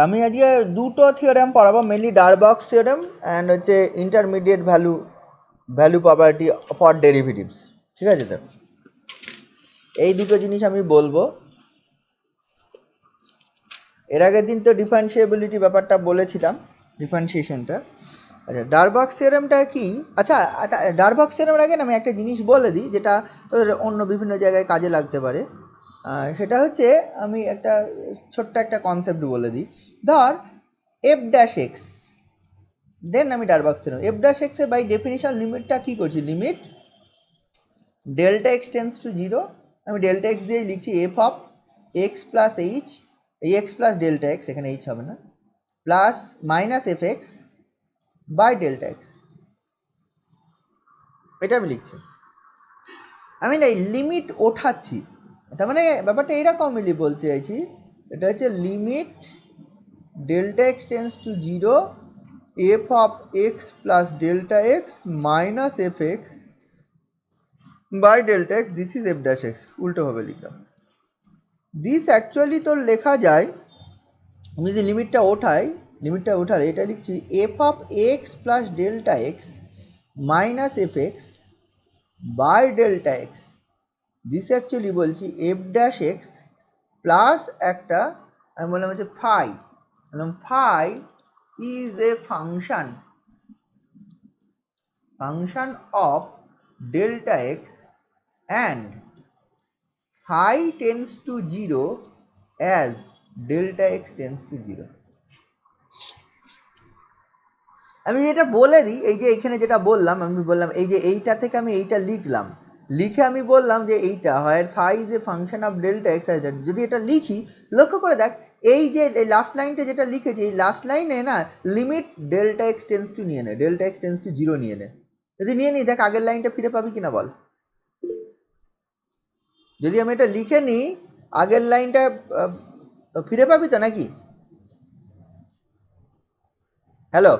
আমি আজকে দুটো থিওরেম পড়াবো, মেনলি ডারবক্স থিওরেম অ্যান্ড হচ্ছে intermediate value property for derivatives. ঠিক আছে, তো এই দুটো জিনিস আমি বলবো। এর আগের দিন তো ডিফারেন্সিয়েবিলিটি ব্যাপারটা বলেছিলাম, ডিফারেন্সিয়েশনটা। আচ্ছা, ডারবক্স থিওরেমটা কি? আচ্ছা, ডারবক্স থিওরেমের আগে আমি একটা জিনিস বলে দিই, যেটা তোদের অন্য বিভিন্ন জায়গায় কাজে লাগতে পারে। সেটা হচ্ছে, আমি একটা ছোট্ট একটা কনসেপ্ট বলে দিই। ধর এফ ড্যাশ এক্স, দেন আমি ডারবক্স থিওরেম। এফ ড্যাশ এক্সের বাই ডেফিনিশন লিমিটটা কী করছি? Limit delta x tends to zero. আমি ডেল্টা এক্স দিয়েই লিখছি f of x plus h, এই এক্স প্লাস ডেল্টা এক্স, এখানে এইচ হবে না, plus minus f x by delta x, এটা আমি লিখছি। আমি না এই লিমিট ওঠাচ্ছি, তার মানে ব্যাপারটা এইরকমই বলতে চাইছি। এটা হচ্ছে limit delta x tends to zero f of x plus delta x minus f x by delta x, this is f dash x. উল্টোভাবে লিখলাম। দিস অ্যাকচুয়ালি তোর লেখা যায়, আমি যদি লিমিটটা ওঠালে এটা লিখছি f of x plus delta x minus f x by delta x. This actually বলছি এফ ড্যাশ এক্স প্লাস একটা, আমি বললাম হচ্ছে ফাই, বললাম phi is a function of delta x and phi tends to 0 as delta x tends to 0. আমি যেটা বলে দিই, এই যে এখানে যেটা বললাম, আমি বললাম এই যে এইটা থেকে আমি এইটা লিখলাম, লিখে আমি বললাম যে এইটা হয় phi is a function of delta x, যদি এটা লিখি, লক্ষ্য করে দেখ এই যে লাস্ট লাইনটা যেটা লিখেছি, এই লাস্ট লাইনে না limit delta x tends two নিয়ে নে, delta x tends to zero নিয়ে নে। যদি নিয়ে নিই, দেখ আগের লাইনটা ফিরে পাবি কিনা বল। যদি আমি এটা লিখে নিই, আগের লাইনটা ফিরে পাবি তো নাকি? হ্যালো,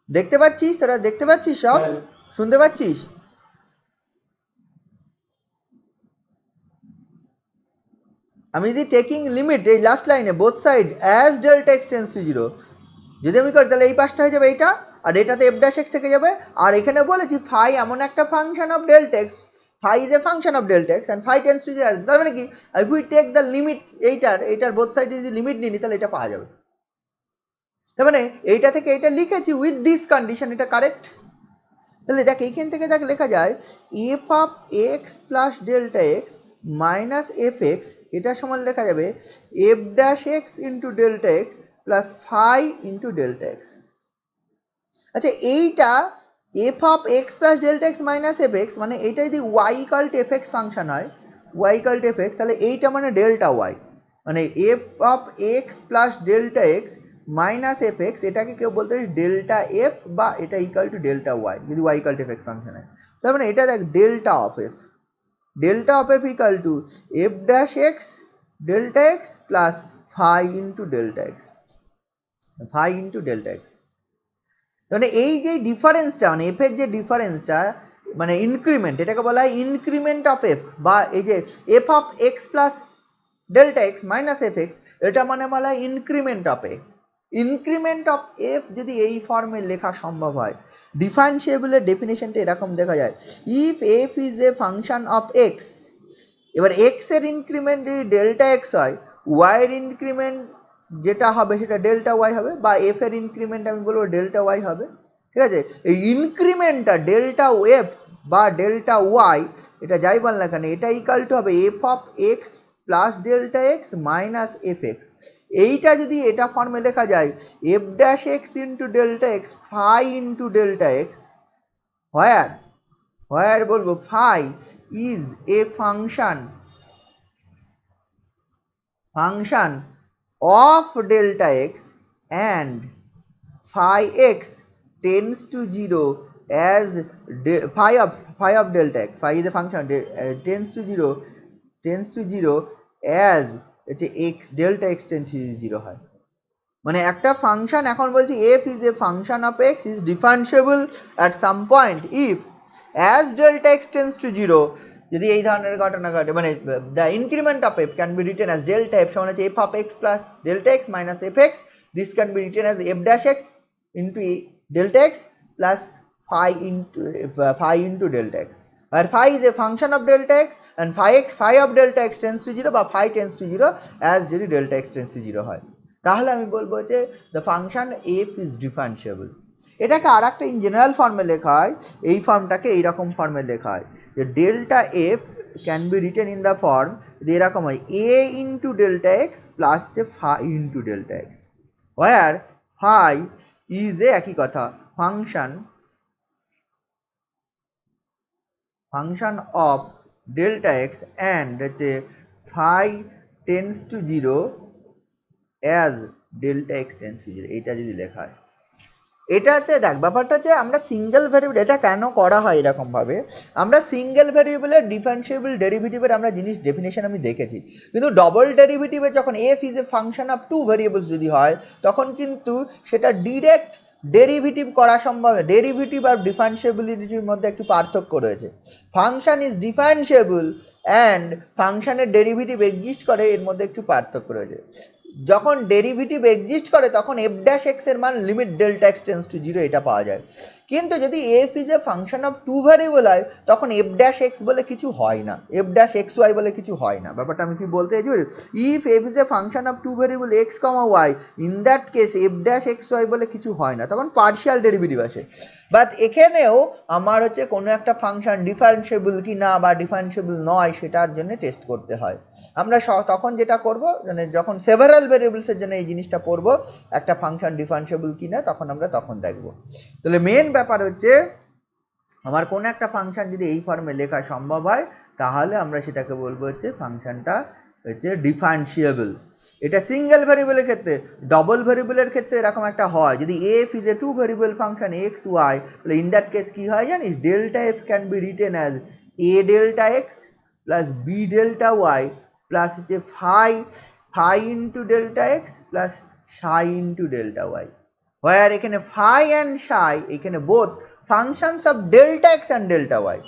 দেখতে পাচ্ছিস? তোরা দেখতে পাচ্ছিস? সব শুনতে পাচ্ছিস? আমি যদি টেকিং লিমিট এই লাস্ট লাইনে both side as delta x tends to zero, যদি আমি করি তাহলে এই পাশটা হয়ে যাবে এইটা, আর এটাতে এফ ড্যাশ এক্স থেকে যাবে। আর এখানে বলেছি ফাই এমন একটা function of delta x, phi is a function of delta x and phi tends to zero. তার মানে কি, if we take the limit, এইটার বোথ সাইডে যদি লিমিট নিই তাহলে এটা পাওয়া যাবে। তার মানে এইটা থেকে এটা লিখেছি উইথ দিস কন্ডিশন, এটা কারেক্ট। তাহলে দেখ এইখান থেকে দেখ লেখা যায় f of x plus delta x minus f x, এটা সমান লেখা যাবে F dash x into delta x plus phi into delta x. আচ্ছা, এইটা f of x plus delta x minus f x, মানে এইটা যদি y equal to f x function হয়, y equal to f x, তাহলে এইটা মানে delta y, মানে f of x plus delta x minus f x, এটাকে কেউ বলতে পারে ডেল্টা এফ, বা এটা ইকাল টু ডেল্টা ওয়াই যদি y equal to f x function হয়। তার মানে এটা দেখ delta of f equal to f dash x delta x plus phi into delta x. মানে এই যে ডিফারেন্সটা, মানে এফের যে ডিফারেন্সটা, মানে ইনক্রিমেন্ট, এটাকে বলা হয় ইনক্রিমেন্ট অফ এফ, বা এই যে F of x plus delta x minus f x, এটা মানে বলা হয় increment of F. Increment of F যদি এই ফর্মে লেখা সম্ভব হয়, ডিফারেন্সিয়েবলের ডেফিনেশনটা এরকম দেখা যায়, if f is a function of x, এবার এক্সের ইনক্রিমেন্ট যদি ডেল্টা এক্স হয়, ওয়াইয়ের ইনক্রিমেন্ট যেটা হবে সেটা ডেল্টা ওয়াই হবে, বা এফ এর ইনক্রিমেন্ট আমি বলবো ডেল্টা ওয়াই হবে। ঠিক আছে, এই ইনক্রিমেন্টটা ডেল্টা এফ বা ডেল্টা ওয়াই, এটা যাই বল না কেন, এটা ইকাল টু হবে f of x plus delta x minus f x. এইটা যদি এটা ফর্মে লেখা যায় f dash x into delta x phi into delta x, where বলবো phi is a function of delta x and phi x tends to 0 as phi of delta x, phi is a function tends to 0 as হচ্ছে x delta x tends to 0 হয়। মানে একটা function এখন বলছি f is a function of x is differentiable at some point if as delta x tends to 0, যদি এই ধরনের ঘটনা ঘটে, মানে the increment of F can be written as delta F সমান হচ্ছে f of x plus delta x minus f x, this can be written as F dash x into delta x plus phi into delta x, where phi is a function of delta x and phi of delta x tends to 0 বা phi tends to 0 as যদি delta x tends to 0 হয়, তাহলে আমি বলবো যে the function f is differentiable। এটাকে আর একটা in general ফর্মে লেখা হয়, এই ফর্মটাকে এইরকম ফর্মে লেখা হয় যে delta f can be written in the form এরকম হয় a into delta x plus যে phi into delta x, where phi is a একই কথা function of delta x and phi tends to 0 as delta x tends to 0, এটা যদি লেখা হয়। এটাতে দেখ ব্যাপারটা হচ্ছে আমরা সিঙ্গেল ভ্যারিয়েবল, এটা কেন করা হয় এরকমভাবে, আমরা সিঙ্গেল ভ্যারিয়েবলের ডিফারেন্সিয়েবল ডেরিভেটিভের আমরা জিনিস ডেফিনেশন আমি দেখেছি, কিন্তু ডবল ডেরিভেটিভে যখন f is a function of two variables যদি হয় তখন কিন্তু সেটা ডিরেক্ট ডেরিভেটিভ করা সম্ভব। ডেরিভেটিভ আর ডিফারেন্সিয়েবিলিটির মধ্যে একটু পার্থক্য রয়েছে। ফাংশন ইজ ডিফারেন্সিয়েবল অ্যান্ড ফাংশনের ডেরিভেটিভ এক্সিস্ট করে, এর মধ্যে একটু পার্থক্য রয়েছে। যখন ডেরিভেটিভ এক্সিস্ট করে তখন এফ ড্যাশ এক্স এর মান limit delta x tends to 0 এটা পাওয়া যায়, কিন্তু যদি f is a function of two variable হয় তখন এফ ড্যাশ এক্স বলে কিছু হয় না, এফ ড্যাশ এক্স ওয়াই বলে কিছু হয় না। ব্যাপারটা আমি কি বলতে চাইছি, if f is a function of two variable x comma y, in that case f dash x y বলে কিছু হয় না, তখন পার্শিয়াল ডেরিভেটিভ আসে। বাট এখানেও আমার হচ্ছে কোনো একটা ফাংশন ডিফারেন্সিয়েবল কি না বা ডিফারেন্সিয়েবল নয় সেটার জন্য টেস্ট করতে হয়। আমরা তখন যেটা করব, মানে যখন সেভারাল ভেরিয়েবলসের জন্য এই জিনিসটা পড়বো, একটা ফাংশন ডিফারেন্সিয়েবল কি না তখন আমরা তখন দেখব। তাহলে মেন ব্যাপার হচ্ছে আমার কোনো একটা ফাংশন যদি এই ফর্মে লেখা সম্ভব হয় তাহলে আমরা সেটাকে বলবো হচ্ছে ফাংশনটা হচ্ছে ডিফারেন্সিয়েবল। এটা সিঙ্গেল ভ্যারিয়েবলের ক্ষেত্রে, ডবল ভ্যারিয়েবলের ক্ষেত্রে এরকম একটা হয়, যদি f is a two variable function x y, তাহলে ইন দ্যাট কেস কী হয় জানিস, delta f can be written as a delta x plus b delta y plus হচ্ছে phi into delta x plus psi into delta y, where এখানে phi and psi এখানে both functions of delta x and delta y,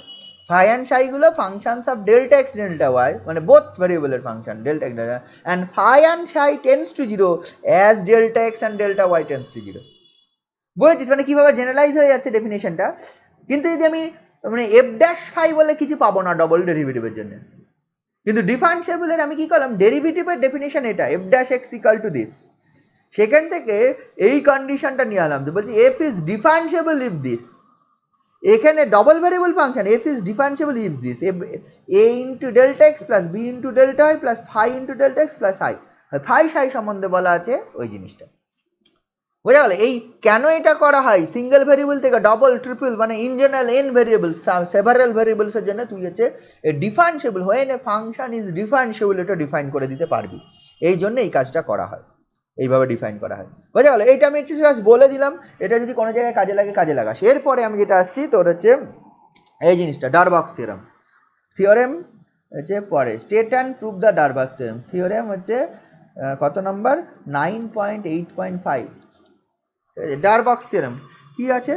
phi and সাইগুলো functions of delta x delta y, মানে both ভ্যারিয়েবলের function delta x delta, and phi and psi tends to 0 as delta x and delta y tends to 0। বুঝেছিস মানে কীভাবে generalise হয়ে যাচ্ছে ডেফিনেশনটা। কিন্তু যদি আমি মানে এফ ড্যাশ ফাই বলে কিছু পাবো না ডবল ডেরিভেটিভের জন্য, কিন্তু ডিফারেন্সিয়েবলের আমি কী করলাম, ডেরিভেটিভের ডেফিনেশন এটা F dash x equal to this, সেখান থেকে এই কন্ডিশনটা নিয়ে আনলাম যে বলছি f is differentiable if this, এখানে double variable function f is differentiable if this a into delta x plus b into delta y plus phi into delta x plus i, phi psi সম্বন্ধে বলা আছে ওই জিনিসটা। বোঝা গেল এই কেন এটা করা হয়, সিঙ্গেল ভ্যারিয়েবল থেকে ডবল ট্রিপল মানে in general n variable several ভ্যারিয়েবলসের জন্য তুই হচ্ছে ডিফারেন্সিয়েবল হয়ে নে ফাংশন ইজ ডিফারেন্সিয়েবল এটা ডিফাইন করে দিতে পারবি, এই জন্য এই কাজটা করা হয়, এইভাবে ডিফাইন করা হয়। বোঝা গেল, এইটা আমি একটু জাস্ট বলে দিলাম, এটা যদি কোনো জায়গায় কাজে লাগে কাজে লাগাস। এরপরে আমি যেটা আসছি তোর হচ্ছে এই জিনিসটা ডারবক্স থিওরেম হচ্ছে পরে state and prove the Darboux theorem হচ্ছে কত নম্বর 9.8.5 ডারবক্স থিওরেম কি আছে,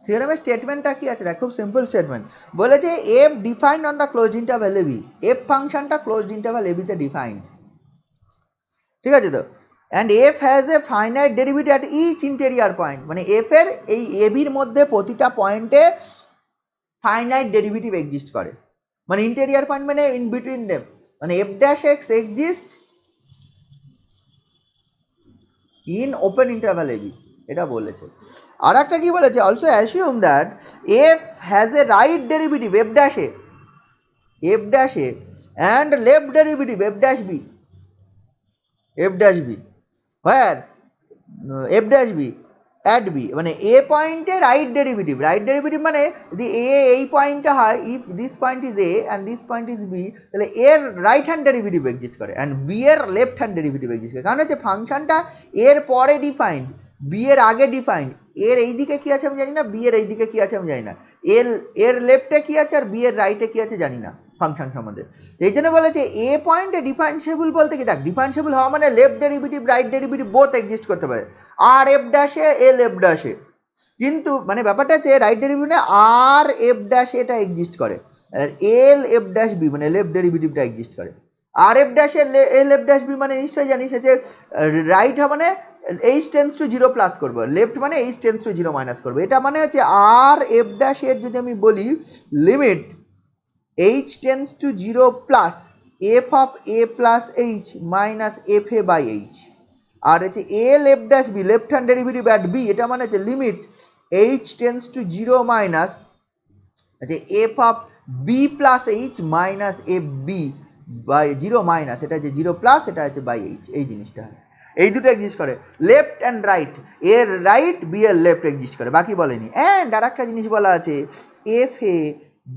থিওরেমের স্টেটমেন্টটা কি আছে দেখ, খুব সিম্পল স্টেটমেন্ট, বলেছে f defined on the closed interval a b, f ফাংশনটা ক্লোজড ইন্টারভ্যাল এবিতে ডিফাইন্ড, ঠিক আছে তো, and f has a finite derivative at each interior point, মানে এফ এর এই এবির মধ্যে প্রতিটা পয়েন্টে ফাইনাইট ডেরিভেটিভ এক্সিস্ট করে, মানে ইন্টেরিয়ার পয়েন্ট মানে ইন বিটুইন দেম, মানে f dash x exist in open interval a b, এটা বলেছে। আর একটা কি বলেছে, also assume that f has a right derivative f dash a and left derivative f dash b where f dash b at b, মানে a পয়েন্টে right derivative মানে যদি এ এই পয়েন্টটা হয়, if this point is a and this point is b, তাহলে এর right hand derivative exist করে অ্যান্ড বি এর লেফট হ্যান্ড ডেরিভেটিভ এক্সিস্ট করে, কারণ হচ্ছে ফাংশনটা এর পরে ডিফাইন্ড, বি এর আগে ডিফাইন্ড, এর এই দিকে কী আছে আমি জানি না, বি এর এই দিকে কী আছে আমি জানি না, এর লেফটে কী আছে আর বি এর রাইটে কী আছে জানি না, ফাংশন সম্বন্ধে। এই জন্য বলেছে এ পয়েন্টে ডিফারেন্সিয়েবল বলতে কি, দেখ ডিফারেন্সিয়েবল হওয়া মানে left derivative right derivative both exist করতে পারে, আর এফ ড্যাশে এ লেফট ড্যাশে, কিন্তু মানে ব্যাপারটা হচ্ছে রাইট ডেরিভেটিভ আর এফ ড্যাশ এটা এক্সিস্ট করে, আর এল এফ ড্যাশ বি মানে লেফট ডেরিভেটিভটা এক্সিস্ট করে। আর এফ ড্যাশের এল এফ ড্যাশ বি মানে নিশ্চয়ই জানিস যে রাইট মানে H tends to zero plus করবো, লেফট মানে H tends to zero minus করবো। এটা মানে হচ্ছে আর এফ ড্যাশের যদি আমি বলি limit h tends to zero plus f of a plus h minus f a by h, আর হচ্ছে a left dash b left hand derivative at b, এটা মানে হচ্ছে limit h tends to zero minus হচ্ছে f of b plus h minus f b by zero minus, এটা হচ্ছে zero plus, এটা হচ্ছে বাই এইচ, এই জিনিসটা এই দুটো এক্সিস্ট করে, লেফট অ্যান্ড রাইট, এর রাইট বি এর লেফট এক্সিস্ট করে, বাকি বলেনি। অ্যান্ড আর একটা জিনিস বলা আছে f a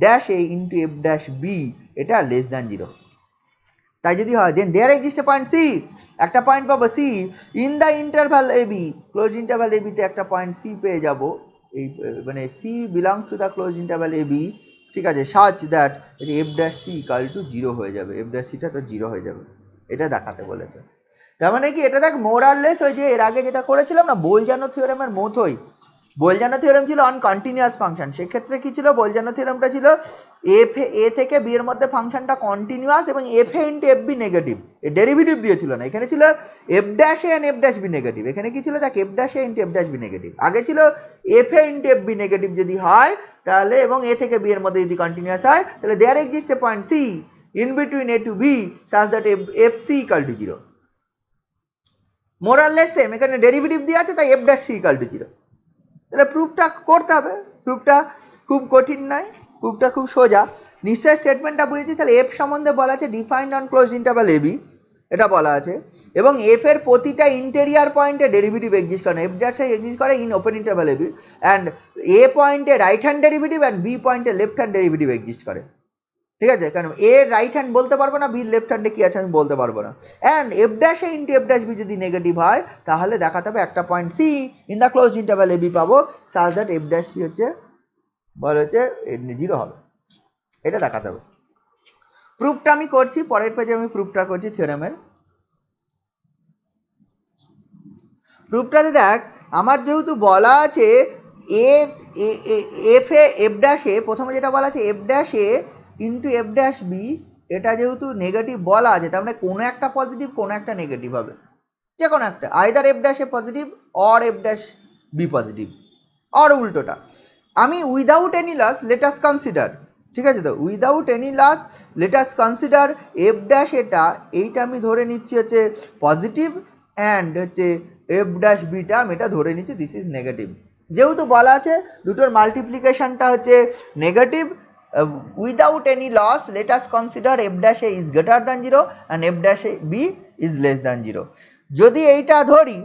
dash A into f dash B এটা লেস দ্যান জিরো, তাই যদি হয় then there exist a point c, একটা পয়েন্ট পাবো c in the interval A b, close interval a বিতে একটা পয়েন্ট সি পেয়ে যাবো, এই মানে c belongs to the close interval A B, ঠিক আছে, such that f dash C equal to zero হয়ে যাবে, এফ ড্যাশ সিটা তো জিরো হয়ে যাবে, এটা দেখাতে বলেছে। তার মানে কি এটা দেখ মোর আর লেস ওই যে এর আগে যেটা করেছিলাম না বোলজানো থিওরেমের মতোই, বোলজানো থিওরেম ছিল অন কন্টিনিউয়াস ফাংশন, সেক্ষেত্রে কী ছিল বোলজানো থিওরেমটা ছিল এফ এ থেকে বি এর মধ্যে ফাংশনটা কন্টিনিউয়াস এবং f a into f b negative, a derivative দিয়েছিল না, এখানে ছিল f dash a and f dash b negative, এখানে কি ছিল দেখ এফ ড্যাশ এ into f dash b negative, আগে ছিল f a into f b negative যদি হয় তাহলে এবং এ থেকে বি এর মধ্যে যদি কন্টিনিউয়াস হয় তাহলে there exist a point c in between A to b such that f C equal to zero, more or less same, এখানে ডেরিভেটিভ দিয়ে আছে তাই f dash C equal to zero. তাহলে প্রুফটা করতে হবে, প্রুফটা খুব কঠিন নয়, প্রুফটা খুব সোজা, নিশ্চয় স্টেটমেন্টটা বুঝেছি। তাহলে এফ সম্বন্ধে বলা আছে defined on close interval A b, এটা বলা আছে, এবং এফ এর প্রতিটা ইন্টেরিয়ার পয়েন্টে ডেরিভেটিভ এক্সিস্ট করে, এফ ড্যাশে এক্সিস্ট করে in open interval A b, and a পয়েন্টে right hand derivative and b পয়েন্টে লেফট হ্যান্ড ডেরিভেটিভ এক্সিস্ট করে, ঠিক আছে, কারণ এ রাইট হ্যান্ড বলতে পারবো না, বি লেফট হ্যান্ডে কী আছে আমি বলতে পারবো না, and f dash A into f dash B যদি নেগেটিভ হয় তাহলে দেখাতে হবে একটা point c in the close interval A b পাবো such that f dash C হচ্ছে বল হচ্ছে জিরো হবে, এটা দেখাতে হবে। প্রুফটা আমি করছি, পরের পেজে আমি প্রুফটা করছি থিওরেমের। প্রুফটাতে দেখ আমার যেহেতু বলা আছে এফ এফ এ এফ ড্যাশে প্রথমে যেটা বলা আছে এফ ড্যাশ এ ইন্টু এফ ড্যাশ বি, এটা যেহেতু নেগেটিভ বলা আছে তার মানে কোনো একটা পজিটিভ কোনো একটা নেগেটিভ হবে, যে কোনো একটা, either f dash a positive or f dash b positive or উল্টোটা। আমি without any loss let us consider, ঠিক আছে, তো without any loss let us consider F dash এইটা আমি ধরে নিচ্ছি হচ্ছে পজিটিভ, অ্যান্ড হচ্ছে এফ ড্যাশ বিটা আমি এটা ধরে নিচ্ছি দিস ইজ নেগেটিভ, যেহেতু বলা আছে দুটোর মাল্টিপ্লিকেশনটা হচ্ছে negative, without any loss let us consider F dash a is greater than zero and f dash a b is less than zero. যদি এইটা ধরি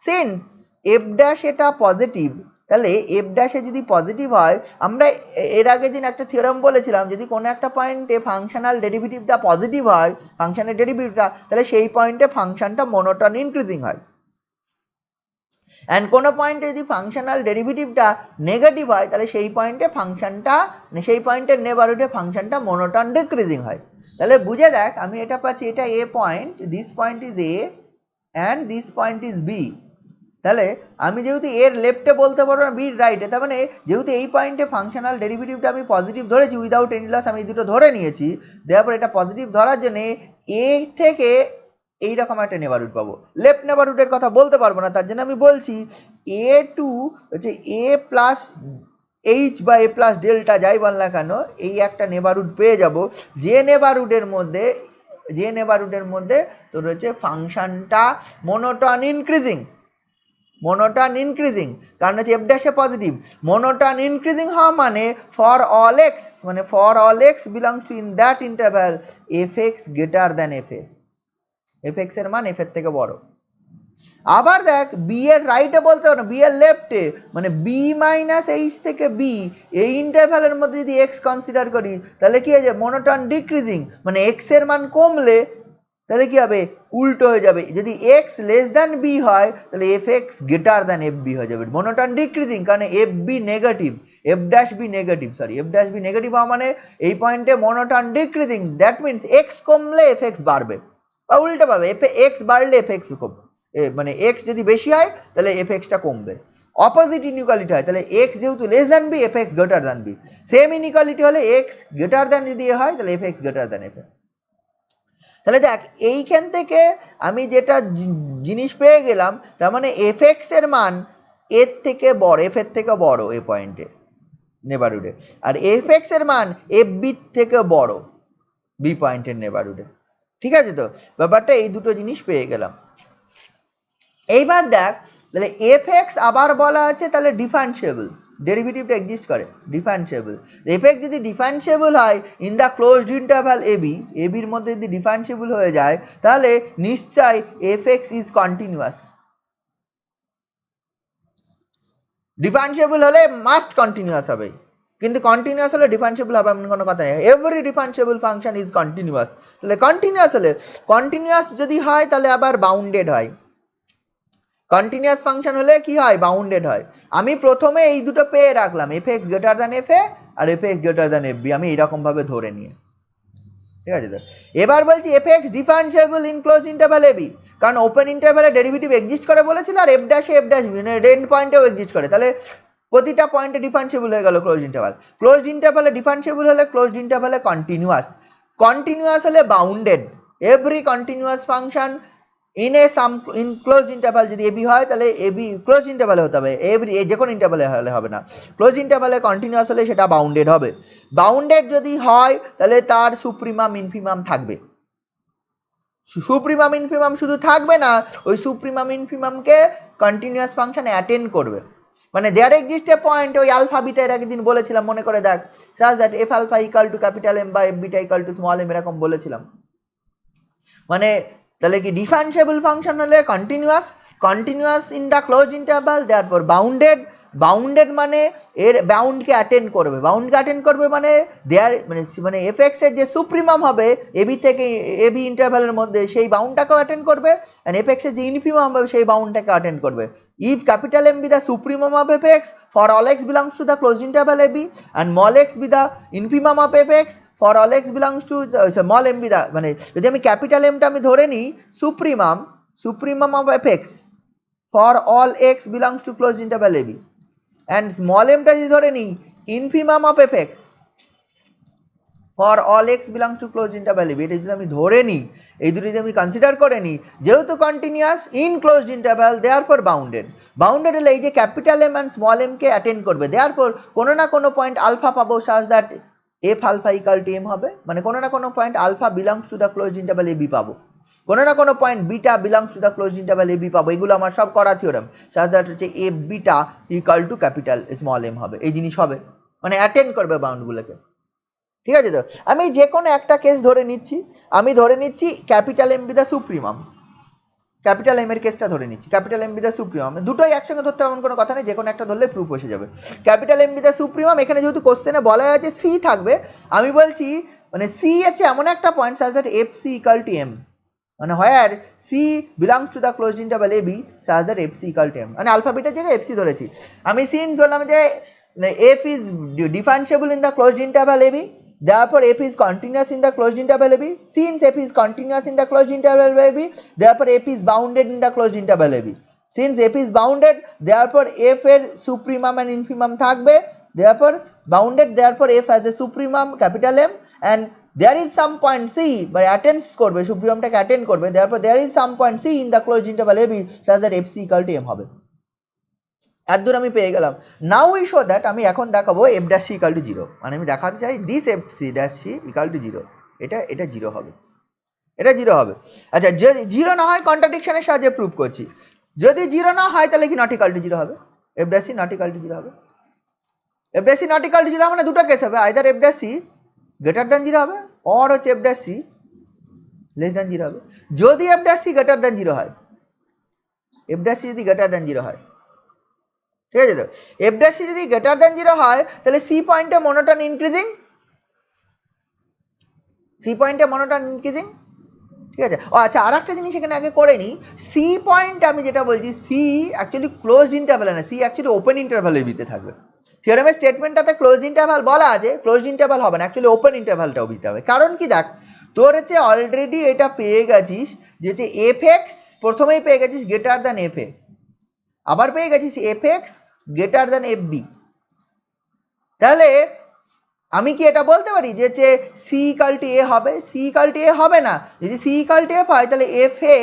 সিন্স এফ ড্যাশ এটা পজিটিভ, তাহলে এফ ড্যাশে যদি পজিটিভ হয়, আমরা এর আগের দিন একটা থিওরেম বলেছিলাম যদি কোনো একটা পয়েন্টে ফাংশনাল ডেরিভেটিভটা পজিটিভ হয় ফাংশনের ডেরিভেটিভটা, তাহলে সেই পয়েন্টে ফাংশনটা মোনোটোন ইনক্রিজিং হয়, অ্যান্ড কোনো পয়েন্টে যদি ফাংশনাল ডেরিভেটিভটা নেগেটিভ হয় তাহলে সেই পয়েন্টে ফাংশনটা সেই পয়েন্টের নেবারহুডে ফাংশনটা মোনোটোন ডিক্রিজিং হয়। তাহলে বুঝে দেখ আমি এটা পাচ্ছি এটা a point, this point is a and this point is b, তাহলে আমি যেহেতু এর লেফটে বলতে পারবো না বির রাইটে, তার মানে যেহেতু এই পয়েন্টে ফাংশনাল ডেরিভেটিভটা আমি পজিটিভ ধরেছি উইদাউট এনি লস, আমি দুটো ধরে নিয়েছি, দেওয়ার এটা পজিটিভ ধরার জন্যে এ থেকে এইরকম একটা নেবারহুড পাবো, লেফট নেবারহুডের কথা বলতে পারবো না, তার জন্য আমি বলছি এ টু হচ্ছে এ প্লাস এইচ বা এ প্লাস ডেল্টা যাই বল না কেন এই একটা নেবারহুড পেয়ে যাব, যে নেবারহুডের মধ্যে তোর হচ্ছে ফাংশনটা মোনোটোন ইনক্রিজিং, কারণ হচ্ছে এফ ড্যাশে পজিটিভ, মোনোটোন ইনক্রিজিং হওয়া মানে for all x belongs to in that interval F x greater than F x এর মান এফ এর থেকে বড়। আবার দেখ বি এর রাইটে বলতে হবে না, বি এর লেফটে, মানে বি মাইনাস এইচ থেকে বি এই ইন্টারভ্যালের মধ্যে যদি এক্স কনসিডার করি তাহলে কি হয়ে যাবে মোনোটোন ডিক্রিজিং, মানে এক্স এর মান কমলে তাহলে কি হবে উল্টো হয়ে যাবে, যদি এক্স লেস দ্যান বি হয় তাহলে F x greater than F b হয়ে যাবে, মোনোটোন ডিক্রিজিং কারণ f b negative, f dash b negative, sorry f dash b negative হওয়া মানে এই পয়েন্টে monotone decreasing, that means x কমলে এফ এক্স বাড়বে, বা উল্টো পাবে এফ এক্স বাড়লে এফ এক্স কমবে, মানে এক্স যদি বেশি হয় তাহলে এফ এক্সটা কমবে। অপোজিট ইনইকুয়ালিটি হয় তাহলে এক্স যেহেতু less than b, f x greater than B. Same inequality হলে এক্স গ্রেটার দ্যান যদি এ হয় তাহলে F x greater than F. তাহলে দেখ এইখান থেকে আমি যেটা জিনিস পেয়ে গেলাম, তার মানে এফ এক্স এর মান এর থেকে বড়, এফ এর থেকে বড় এই পয়েন্টে নেবারহুডে, আর এফ এক্স এর মান এফ বি থেকে বড় বি পয়েন্টের নেবারহুডে। ঠিক আছে, তো ব্যাপারটা এই দুটো জিনিস পেয়ে গেলাম। এইবার দেখ তাহলে এফ এক্স আবার বলা আছে তাহলে ডিফারেন্সিয়েবল, ডেরিভেটিভটা এক্সিস্ট করে, ডিফারেন্সিয়েবল। এফ এক্স যদি ডিফারেন্সিয়েবল হয় in the closed interval a b, এবির মধ্যে যদি ডিফারেন্সিয়েবল হয়ে যায় তাহলে নিশ্চয় f x is continuous. Differentiable হলে মাস্ট কন্টিনিউয়াস হবে, কিন্তু কন্টিনিউয়াস হলে ডিফারেন্সিয়েবল হবে এমন কোনো কথা নেই। Every differentiable function is continuous. তাহলে কন্টিনিউয়াস হলে, কন্টিনিউয়াস যদি হয় তাহলে আবার বাউন্ডেড হয়। কন্টিনিউয়াস ফাংশন হলে কি হয়, বাউন্ডেড হয়। আমি প্রথমে এই দুটো পেয়ে রাখলাম, F x greater than F A আর F x greater than F B, আমি এইরকম ভাবে ধরে নিয়ে। ঠিক আছে, তো এবার বলছি F x differentiable in close interval AB, কারণ ওপেন ইন্টারভ্যালে ডেরিভেটিভ এক্সিস্ট করে বলেছিল, আর এফ ড্যাশে এফ ড্যাশ মানে এন্ড পয়েন্টেও এক্সিস্ট করে, তাহলে প্রতিটা পয়েন্টে ডিফারেন্সিয়েবল হয়ে গেল ক্লোজ ইন্টারভ্যাল। ক্লোজ ইন্টারভ্যালে ডিফারেন্সিয়েবল হলে ক্লোজ ইন্টারভ্যালে কন্টিনিউয়াস, কন্টিনিউয়াস হলে bounded. Every continuous function in a some in close interval যদি এবি হয় তাহলে এবি ক্লোজ ইন্টারভ্যালে হতে হবে, এভরি যে কোনো ইন্টারভ্যালে হলে হবে না, ক্লোজ ইন্টারভ্যালে কন্টিনিউয়াস হলে সেটা বাউন্ডেড হবে। বাউন্ডেড যদি হয় তাহলে তার সুপ্রিমাম ইনফিমাম থাকবে। সুপ্রিমাম ইনফিমাম শুধু থাকবে না, ওই সুপ্রিমাম ইনফিমামকে কন্টিনিউয়াস ফাংশন অ্যাটেন্ড করবে। মানে দেয়ার এক্সিস্ট এ পয়েন্ট, ওই আলফা বিটা এর একদিন বলেছিলাম মনে করে দেখ, such that F alpha equal to capital m বা f beta equal to small m, এরকম বলেছিলাম। মানে তাহলে কি ডিফারেন্সিয়েবল ফাংশন হলে continuous, continuous in the close interval, therefore bounded, bounded মানে এর বাউন্ডকে অ্যাটেন্ড করবে, বাউন্ডকে অ্যাটেন্ড করবে মানে দেয়ার মানে এফ এক্স এর যে সুপ্রিমাম হবে এবি থেকে এবি ইন্টারভ্যালের মধ্যে সেই বাউন্ডটাকেও অ্যাটেন্ড করবে, অ্যান্ড এফ এক্স এর যে ইনফিমাম হবে সেই বাউন্ডটাকে অ্যাটেন্ড করবে। If capital M B the supremum of f x for all x belongs to the close interval a b, and small x be the infimum of f x for all x belongs to small m be the, মানে যদি আমি capital এমটা আমি ধরে নিই supremum, supremum of f x for all x belongs to close interval a b, and small এমটা যদি ধরে নিই infimum of f x for all x belongs to close interval a b, এটা যদি আমি ধরে নিই, এই দুটো যদি আমি কনসিডার করে নিই, যেহেতু continuous in closed interval therefore bounded, bounded হলে এই যে ক্যাপিটাল এম অ্যান্ড স্মল এমকে অ্যাটেন্ড করবে, দেয়ারফর কোনো না কোনো পয়েন্ট আলফা পাবো, such that F alpha equal to M হবে, মানে কোনো না কোনো point alpha belongs to the close interval AB পাবো, কোনো না কোনো point beta belongs to the close interval AB পাবো। এগুলো আমার সব করা থিওরেম, সাজ দ্যাট হচ্ছে F beta equal to capital small M হবে, এই জিনিস হবে, মানে অ্যাটেন্ড করবে বাউন্ডগুলোকে। ঠিক আছে, তো আমি যে কোনো একটা কেস ধরে নিচ্ছি, আমি ধরে নিচ্ছি capital M B the supremum, capital M এর কেসটা ধরে নিচ্ছি, capital M B the supremum, দুটোই একসঙ্গে ধরতে এমন কোনো কথা নেই, যে কোনো একটা ধরলে প্রুফ এসে যাবে। Capital M B the supremum, এখানে যেহেতু কোশ্চেনে বলা আছে সি থাকবে, আমি বলছি মানে সি হচ্ছে এমন একটা point such that f C equal to m, মানে where c belongs to the close interval A b such that f C equal to m, মানে আলফাবেটের জায়গায় এফ সি ধরেছি। আমি সিন ধরলাম যে F is differentiable in the close interval A B, therefore f is continuous in the closed interval ab, since f is continuous in the closed interval ab, therefore f is bounded in the closed interval ab, since f is bounded therefore f এর supremum and infimum থাকবে, therefore bounded, therefore f has a supremum capital M, and there is some point c by attends করবে, supremumটাকে attend করবে, therefore there is some point c in the closed interval ab such that f c equal to m হবে। এতদূর আমি পেয়ে গেলাম। Now we show that, আমি এখন দেখাবো F dash C equal to zero, মানে আমি দেখাতে চাই this F C dash C equal to zero, এটা জিরো হবে, এটা জিরো হবে। আচ্ছা, যদি জিরো না হয় কন্ট্রাডিকশনের সাহায্যে প্রুভ করছি, যদি জিরো না হয় তাহলে কি নট ইকাল টু জিরো হবে, F dash c not equal to zero হবে। F dash c not equal to zero মানে দুটো কেস হবে, either f dash c greater than zero হবে, অর হচ্ছে F dash C less than zero হবে। যদি f dash c greater than zero হয়, f dash c যদি greater than zero হয়, ঠিক আছে, তো এফ ড্যাশ সি যদি গ্রেটার দ্যান জিরো হয় তাহলে সি পয়েন্টে মনোটন ইনক্রিজিং, সি পয়েন্টে মনোটন ইনক্রিজিং, ঠিক আছে। ও আচ্ছা, আর একটা জিনিস এখানে আগে করে নিই, সি পয়েন্ট আমি যেটা বলছি সি অ্যাকচুয়ালি ক্লোজড ইন্টারভ্যালে না, সি অ্যাকচুয়ালি ওপেন ইন্টারভ্যালের ভিতরে থাকবে, থিওরেমের স্টেটমেন্টটাতে ক্লোজ ইন্টারভাল বলা আছে, ক্লোজ ইন্টারভাল হবে না, অ্যাকচুয়ালি ওপেন ইন্টারভালটাও দিতে হবে। কারণ কি দেখ, তোর হচ্ছে অলরেডি এটা পেয়ে গেছিস যে হচ্ছে এফ এক্স, প্রথমেই পেয়ে গেছিস গ্রেটার দ্যান এফ এ, আবার পেয়ে গেছিস F x greater than F B. তাহলে আমি কি এটা বলতে পারি যে হচ্ছে সি ইকাল টু এ হবে? সি ইকাল টু এ হবে না। যদি সি ইকাল টু এফ হয় তাহলে এফ এ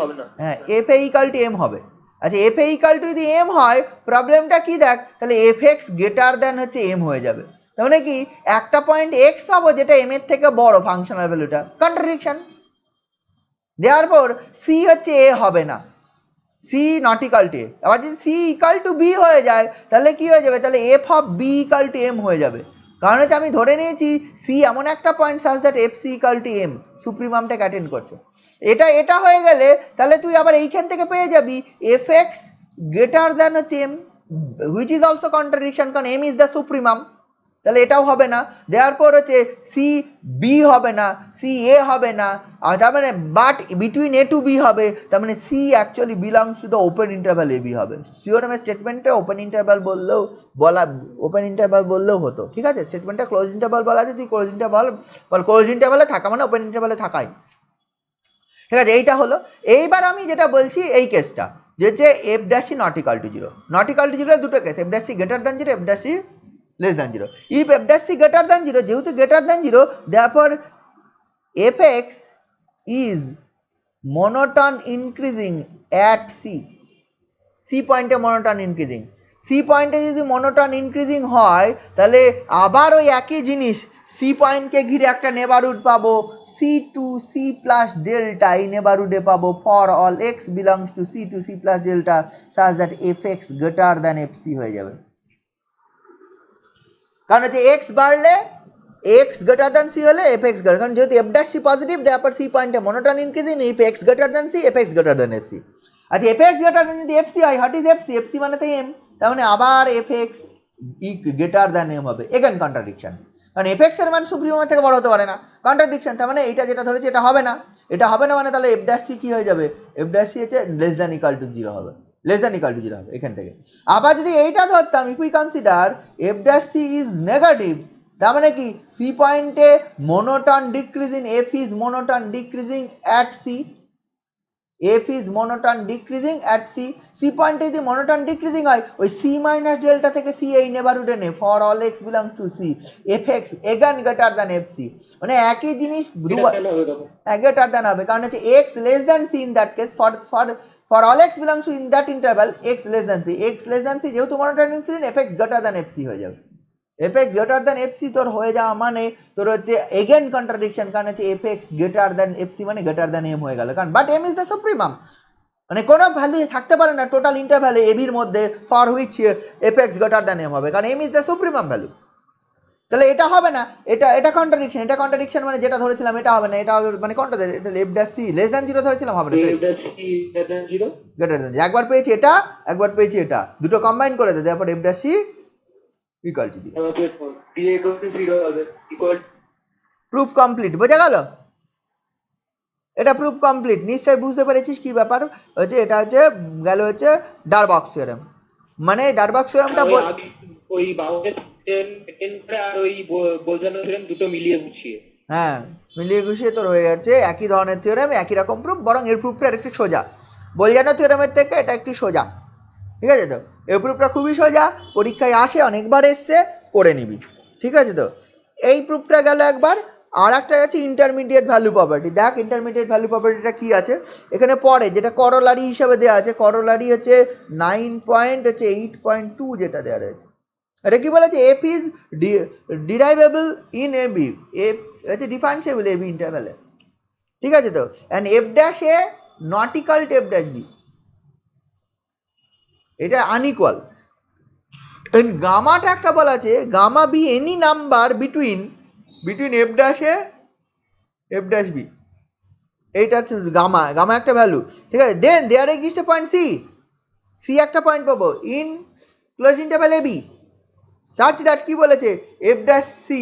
হবে না, হ্যাঁ F A equal to M হবে। আচ্ছা এফ এ ইকাল টু যদি এম হয়, প্রবলেমটা কি দেখ, তাহলে এফ এক্স গ্রেটার দেন হচ্ছে এম হয়ে যাবে। তার মানে কি একটা পয়েন্ট এক্স হবে যেটা এম এর থেকে বড় ফাংশনাল ভ্যালুটা, কন্ট্রাডিকশন। দেয়ারপর সি হচ্ছে এ হবে না, সি নট ইকাল টু এ। আবার যদি সি ইকাল টু বি হয়ে যায় তাহলে কি হয়ে যাবে, তাহলে F of B equal to M হয়ে যাবে। কারণ হচ্ছে আমি ধরে নিয়েছি সি এমন একটা point such that f C equal to m, সুপ্রিমামটাকে অ্যাটেন্ড করছে। এটা হয়ে গেলে তাহলে তুই আবার এইখান থেকে পেয়ে যাবি এফ এক্স গ্রেটার দ্যান হচ্ছে M, which is also contradiction, কারণ এম ইজ দ্য সুপ্রিমাম। তাহলে এটাও হবে না। দেওয়ার পর হচ্ছে সি বি হবে না, সি এ হবে না, আর তার মানে but between A to B হবে, তার মানে C actually belongs to the open interval A B হবে। থিওরেমের স্টেটমেন্টে ওপেন ইন্টারভাল ওপেন ইন্টারভাল বললেও হতো, ঠিক আছে। স্টেটমেন্টটা ক্লোজ ইন্টারভাল বলা আছে, তুই ক্লোজ ইন্টারভাল বল, ক্লোজ ইন্টারভালে থাকা মানে ওপেন ইন্টারভালে থাকাই, ঠিক আছে। এইটা হলো। এইবার আমি যেটা বলছি এই কেসটা যে f dash c not equal to zero, not equal to zero দুটো case, f dash c greater than zero, f dash c less than 0. If f dash c greater than 0, যেহেতু greater than 0, therefore fx is monotone increasing at c. c পয়েন্টে monotone increasing, c পয়েন্টে যদি monotone increasing হয় তাহলে আবার ওই একই জিনিস c পয়েন্টকে ঘিরে একটা নেবারহুড পাবো, c to c plus delta, এই নেবারহুডে পাবো for all x belongs to c to c plus delta such that fx greater than fc হয়ে যাবে। কারণ হচ্ছে এক্স বাড়লে এক্স গ্রেটার দ্যান সি হলে এফ এক্স গ্রেটার, কারণ যেহেতু f dash c positive, therefore c পয়েন্টে monotone increasing, if x greater than c f x greater than F c. আচ্ছা এফ এক্স গ্রেটার দ্যান যদি F C হয়, what is F C? F C মানে তো M, তার মানে আবার F x greater than M হবে, again contradiction, কারণ এফ এক্স এর মান সুপ্রিমের থেকে বড় হতে পারে না, কন্ট্রাডিকশন। তার মানে এইটা যেটা ধরেছে এটা হবে না, এটা হবে না মানে তাহলে এফ ড্যাশ সি কি হয়ে যাবে, এফ ড্যাশ সি হচ্ছে less than equal to zero হবে, less than equal to zero হবে এখান থেকে। আবার যদি এইটা ধরতাম, if we consider F dash C is negative, তার মানে কি সি পয়েন্টে monotone decreasing, F is monotone decreasing at C, F is monotone decreasing at C. C পয়েন্টে যদি মোনোটন ডিক্রিজিং হয়, ওই সি মাইনাস ডেল্টা থেকে সি এই নেবারহুডে নে, for all x belong to c f x again greater than F C, মানে একই জিনিস দুবার গ্রেটার দ্যান হবে, কারণ হচ্ছে x less than c in that case, for all x belongs to in that interval x less than c, x less than c যেহেতু monotone decreasing, f x greater than F c হয়ে যাবে। F x greater than F c তোর হয়ে যাওয়া মানে তোর হচ্ছে again contradiction, কারণ হচ্ছে F x greater than F C মানে গ্রেটার দ্যান এম হয়ে গেল, কারণ but M is the supremum, মানে কোনো ভ্যালু থাকতে পারে না টোটাল ইন্টারভ্যালে এবির মধ্যে for which F x greater than M হবে, কারণ M is the supremum value. তাহলে এটা হবে না, এটা কন্ট্রাডিকশন, এটা কন্ট্রাডিকশন মানে যেটা ধরেছিলাম এটা হবে না, এটা মানে কোনটা, এটা F dash C less than zero ধরেছিলাম, হবে না, গ্রেটার দ্যান, একবার পেয়েছি এটা, একবার পেয়েছি এটা, দুটো কম্বাইন করে দে, তারপর F dash C equal to zero, proof complete. বোঝা গেল? এটা প্রুফ কমপ্লিট, নিশ্চয়ই বুঝতে পেরেছিস কি ব্যাপার হচ্ছে। এটা হচ্ছে গেল হচ্ছে ডারবক্স থিওরেম, মানে ডারবক্স থিওরেমটা ওই বাউন্ডেড আর ওই বোলজানো থিওরেম দুটো মিলিয়ে গুছিয়ে, হ্যাঁ মিলিয়ে গুছিয়ে তোর হয়ে যাচ্ছে একই ধরনের থিওরেম, একই রকম প্রুফ, বরং এর প্রুফটা একটু সোজা, বোলজানো থিওরেমের থেকে এটা একটু সোজা, ঠিক আছে। তো এই প্রুফটা খুবই সোজা, পরীক্ষায় আসে, অনেকবার এসছে, করে নিবি, ঠিক আছে। তো এই প্রুফটা গেল একবার। আর একটা আছে ইন্টারমিডিয়েট ভ্যালু প্রপার্টি। দেখ ইন্টারমিডিয়েট ভ্যালু প্রপার্টিটা কী আছে এখানে পড়ে, যেটা করোলারি হিসাবে দেওয়া আছে, করোলারি হচ্ছে 9.8.2 যেটা দেওয়া রয়েছে। এটা কি বলেছে, f is derivable in a b, f হচ্ছে ডিফারেন্সিয়েবল এ বি ইন্টারভ্যালে, ঠিক আছে। তো and f dash a not equal to f dash B, এটা আনইকুয়াল। গামাটা একটা বলা আছে, gamma be any number between f dash a f dash b, এইটা গামা, গামা একটা ভ্যালু, ঠিক আছে। Then there exist a point c, c একটা পয়েন্ট পাবো in close interval A b such that কি বলেছে, F dash C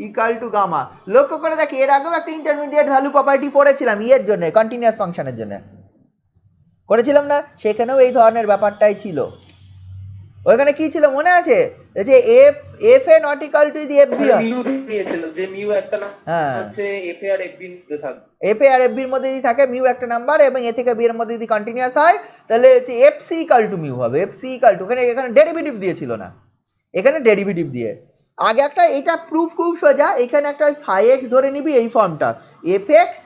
equal to gamma. লক্ষ্য করে দেখি এর আগেও একটা ইন্টারমিডিয়েট ভ্যালু প্রপার্টি পড়েছিলাম ইয়ের জন্য, কন্টিনিউয়াস ফাংশনের জন্য করেছিলাম না, সেখানেও এই ধরনের ব্যাপারটাই ছিল। ওইখানে কি ছিল মনে আছে, যে F F A not equal to যদি এফ বি হয়, মিউ নিয়েছিল যে মিউ একটা না হ্যাঁ হচ্ছে এফ এ আর এফ বি মধ্যে থাকবে। এফ এ আর এফ বির মধ্যে যদি থাকে মিউ একটা নাম্বার এবং এ থেকে বি এর মধ্যে যদি কন্টিনিউয়াস হয় তাহলে হচ্ছে F C equal to mu হবে, এফ সি ইকাল টু, এখানে ডেরিভেটিভ দিয়েছিল না, এখানে ডেরিভেটিভ দিয়ে আগে একটা এটা প্রুফ খুব সোজা, এখানে একটা ওই ফাই এক্স ধরে নিবি এই ফর্মটা, এফ এক্স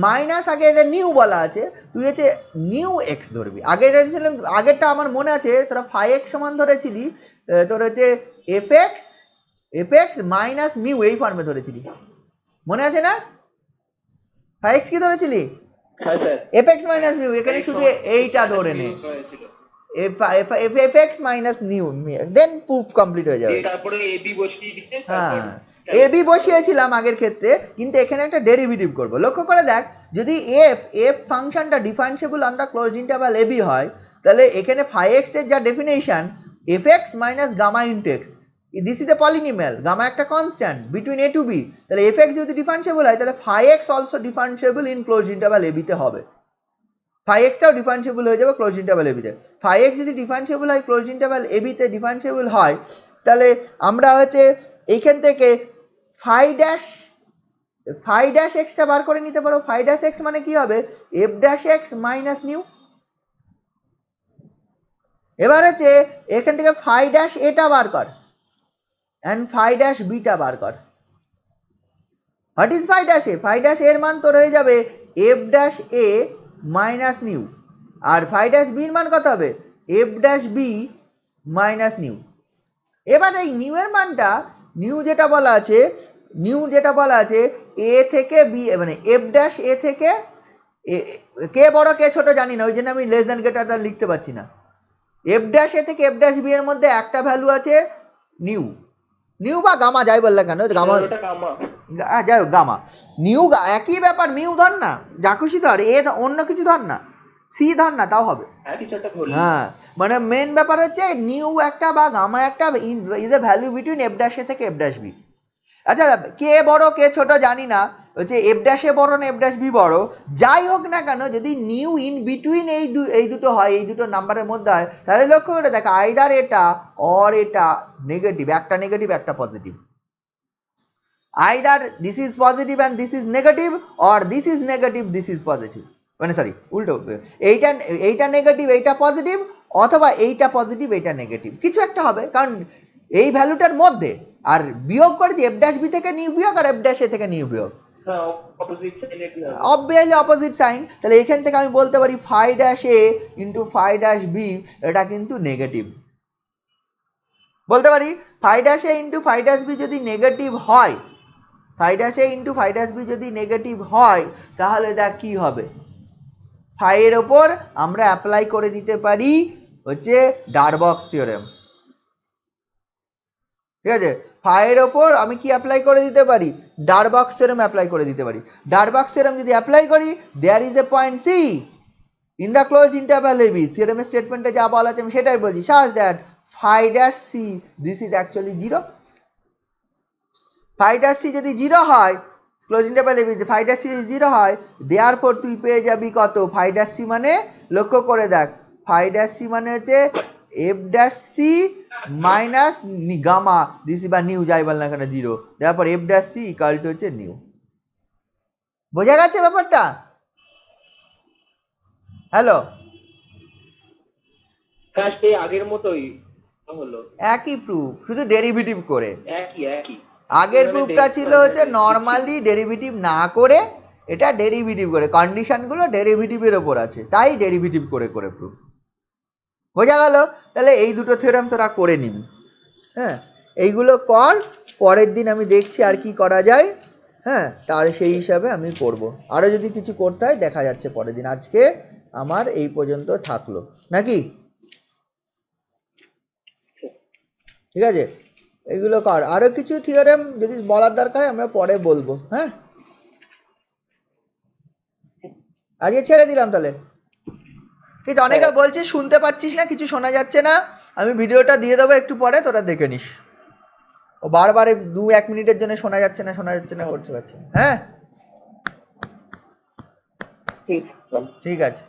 মাইনাস আগে এটা নিউ বলা আছে, তুই হচ্ছে নিউ এক্স ধরবি, আগে এটা ছিল, আগেরটা আমার মনে আছে তোরা ফাই এক্স সমান ধরেছিলি, তোর হচ্ছে এফ এক্স মাইনাস মিউ এই ফর্মে ধরেছিলি, মনে আছে না? ফাই এক্স কি ধরেছিলি? হ্যাঁ sir. F x minus mu, এখানে শুধু এইটা ধরে নে, এফ এক্স মাইনাস নিউ, দেন প্রুফ কমপ্লিট হয়ে যাবে। তারপরে এবি বসিয়ে দিতে, হ্যাঁ এ বি বসিয়েছিলাম আগের ক্ষেত্রে, কিন্তু এখানে একটা ডেরিভেটিভ করব, লক্ষ্য করে দেখ, যদি এফ এফ ফাংশনটা differentiable on the closed interval A b হয়, তাহলে এখানে ফাই এক্স এর যা definition f x minus gamma into x, this is a polynomial, gamma একটা constant between A to b, তাহলে এফ এক্স যদি ডিফারেন্সিয়েবল হয় তাহলে phi x also differentiable in closed interval a বিতে হবে, ফাই এক্সটাও ডিফারেন্সিয়েবল হয়ে যাবে ক্লোজ ইন্টারভাল এবিতে। ফাই এক্স যদি ডিফারেন্সিয়েবল হয় ক্লোজ ইন্টারভাল এবিতে ডিফারেন্সিয়েবল হয়, তাহলে আমরা হচ্ছে এইখান থেকে ফাই ড্যাশ এক্সটা বার করে নিতে পারো, ফাই ড্যাশ এক্স মানে কি হবে, F dash X minus nu. এবার হচ্ছে এখান থেকে ফাই ড্যাশ এটা বার কর অ্যান্ড ফাই ড্যাশ বিটা বার কর। What is phi dash A? Phi dash এর মান তোর হয়ে যাবে F dash A minus nu, আর ফাই ড্যাশ বির মান কত হবে, F dash B minus nu. এবার এই নিউ এর মানটা, নিউ যেটা বলা আছে এ থেকে বি, মানে এফ ড্যাশ এ থেকে কে বড় কে ছোট জানি না, ওই জন্য আমি লেস দ্যান গ্রেটার দ্যান লিখতে পারছি না। এফ ড্যাশ এ থেকে এফ ড্যাশ বি এর মধ্যে একটা ভ্যালু আছে নিউ বা গামা যাই বললে কেন, গামা যাই হোক, গামা নিউ একই ব্যাপার, মিউ ধর না, যা খুশি ধর, এ অন্য কিছু ধর না, সি ধর না তাও হবে। হ্যাঁ মানে মেন ব্যাপার হচ্ছে নিউ একটা বা গামা একটা is a value between f dash এ থেকে এফ ড্যাশ বি। আচ্ছা কে বড় কে ছোট জানি না, হচ্ছে এফ ড্যাশ এ বড় না এফ ড্যাশ বি বড়, যাই হোক না কেন, যদি নিউ ইন বিটুইন এই দুটো হয়, এই দুটো নাম্বারের মধ্যে হয়, তাহলে লক্ষ্য করে দেখ আইদার এটা অর এটা নেগেটিভ, একটা নেগেটিভ একটা positive, either this is positive and this is negative or this is negative this is positive, মানে সরি উল্টো, এইটা নেগেটিভ এইটা পজিটিভ, অথবা এইটা পজিটিভ এইটা নেগেটিভ, কিছু একটা হবে, কারণ এই ভ্যালুটার মধ্যে, আর বিয়োগ করেছি এফ ড্যাশ বি থেকে নিউ বিয়োগ আর এফ ড্যাশ এ থেকে নিউ বিয়োগ, অবভিয়াসলি অপোজিট সাইন, তাহলে এখান থেকে আমি বলতে পারি ফাই ড্যাশ এ ইন্টু ফাই ড্যাশ বি এটা কিন্তু নেগেটিভ, বলতে পারি ফাই ড্যাশ এ ইন্টু ফাই ড্যাশ বি যদি নেগেটিভ হয়, ফাই ড্যাশ এ ইন্টু ফাই ড্যাশ বি যদি নেগেটিভ হয়, তাহলে দেখ কি হবে, ফাই এর ওপর আমরা অ্যাপ্লাই করে দিতে পারি হচ্ছে ডারবক্স থিওরেম, ঠিক আছে, ফাই এর ওপর আমি কি অ্যাপ্লাই করে দিতে পারি, ডারবক্স থিওরেম অ্যাপ্লাই করে দিতে পারি, ডারবক্স থিওরেম যদি অ্যাপ্লাই করি, there is a point c in the close interval A b, থিওরেমের স্টেটমেন্টে যা বলা আছে আমি সেটাই বলছি, such that phi dash c this is actually zero, phi dash c যদি জিরো হয়, ক্লোজ ইন্টারভ্যাল এ b phi dash c zero হয়, দেয়ারফর তুই পেয়ে যাবি কত, ফাই ড্যাশ সি মানে লক্ষ্য করে দেখ, ফাই ড্যাশ সি মানে হচ্ছে F dash C minus gamma this বা নিউ যাই বল না এখানে zero, therefore F dash C equal to হচ্ছে নিউ। বোঝা গেছে ব্যাপারটা? হ্যালো, আগের মতোই হলো, একই প্রুফ শুধু ডেরিভেটিভ করে, একই আগের প্রুফটা ছিল হচ্ছে নর্মালি ডেরিভেটিভ না করে, এটা ডেরিভেটিভ করে, কন্ডিশনগুলো ডেরিভেটিভের ওপর আছে তাই ডেরিভেটিভ করে করে প্রুফ। বোঝা গেল? তাহলে এই দুটো থিওরেম তোরা করে নিবি, হ্যাঁ এইগুলো কর, পরের দিন আমি দেখছি আর কি করা যায়, হ্যাঁ তার সেই হিসাবে আমি করব, আরও যদি কিছু করতে হয় দেখা যাচ্ছে পরের দিন, আজকে আমার এই পর্যন্ত থাকলো নাকি, ঠিক আছে এইগুলো কর, আরও কিছু থিওরেম যদি বলার দরকার আমরা পরে বলবো, হ্যাঁ আজকে ছেড়ে দিলাম তাহলে, ঠিক আছে, অনেকে বলছিস শুনতে পাচ্ছিস না, কিছু শোনা যাচ্ছে না, আমি ভিডিওটা দিয়ে দেবো একটু পরে, তোরা দেখে নিস, ও বারবার 2-1 মিনিটের জন্য শোনা যাচ্ছে না করতে পারছে, হ্যাঁ ঠিক আছে।